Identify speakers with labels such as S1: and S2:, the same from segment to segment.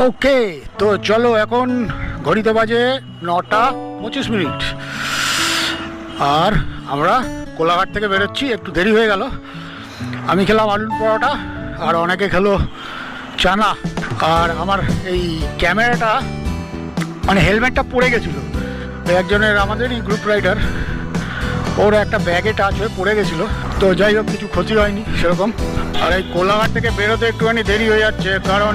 S1: ওকে, তো চলো, এখন ঘড়িতে বাজে 9:25। আর আমরা কোলাঘাট থেকে বেরোচ্ছি, একটু দেরি হয়ে গেল। আমি খেলাম আলুর পরোটা, আর অনেকে খেলো চানা। আর আমার এই ক্যামেরাটা, মানে হেলমেটটা পড়ে গেছিলো একজনের, আমাদেরই গ্রুপ রাইডার, ওর একটা ব্যাগে টাচ হয়ে পড়ে গেছিলো। তো যাই হোক, কিছু ক্ষতি হয়নি সেরকম। আর এই কোলাঘাট থেকে বেরোতে একটুখানি দেরি হয়ে যাচ্ছে, কারণ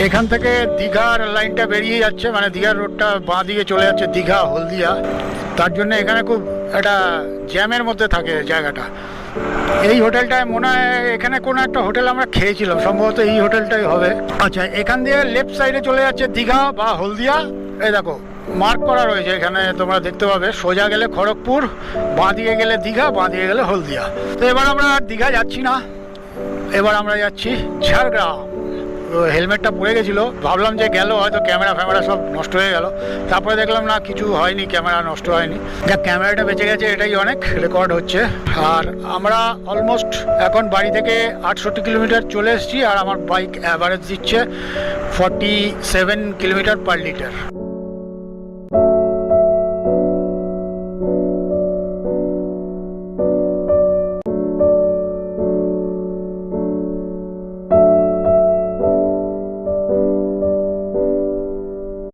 S1: এখান থেকে দীঘার লাইনটা বেরিয়ে যাচ্ছে, মানে দীঘার রোডটা বাঁ দিকে চলে যাচ্ছে দীঘা হলদিয়া। তার জন্য এখানে খুব একটা জ্যামের মধ্যে থাকে জায়গাটা। এই হোটেলটায় মনে হয় এখানে কোনো একটা হোটেল আমরা খেয়েছিলাম, সম্ভবত এই হোটেলটাই হবে। আচ্ছা, এখান দিয়ে লেফট সাইডে চলে যাচ্ছে দীঘা বা হলদিয়া। এই দেখো মার্ক করা রয়েছে এখানে, তোমরা দেখতে পাবে। সোজা গেলে খড়গপুর, বাঁ দিকে গেলে দীঘা, বাঁ দিকে গেলে হলদিয়া। তো এবার আমরা দীঘা যাচ্ছি না, এবার আমরা যাচ্ছি ঝাড়গ্রাম। হেলমেটটা পড়ে গেছিলো, ভাবলাম যে গেল হয়তো ক্যামেরা ফ্যামেরা সব নষ্ট হয়ে গেল। তারপরে দেখলাম না, কিছু হয়নি, ক্যামেরা নষ্ট হয়নি। যা ক্যামেরাটা বেঁচে গেছে এটাই অনেক, রেকর্ড হচ্ছে। আর আমরা অলমোস্ট এখন বাড়ি থেকে 68 কিলোমিটার চলে এসেছি, আর আমার বাইক অ্যাভারেজ দিচ্ছে 47 কিলোমিটার পার লিটার।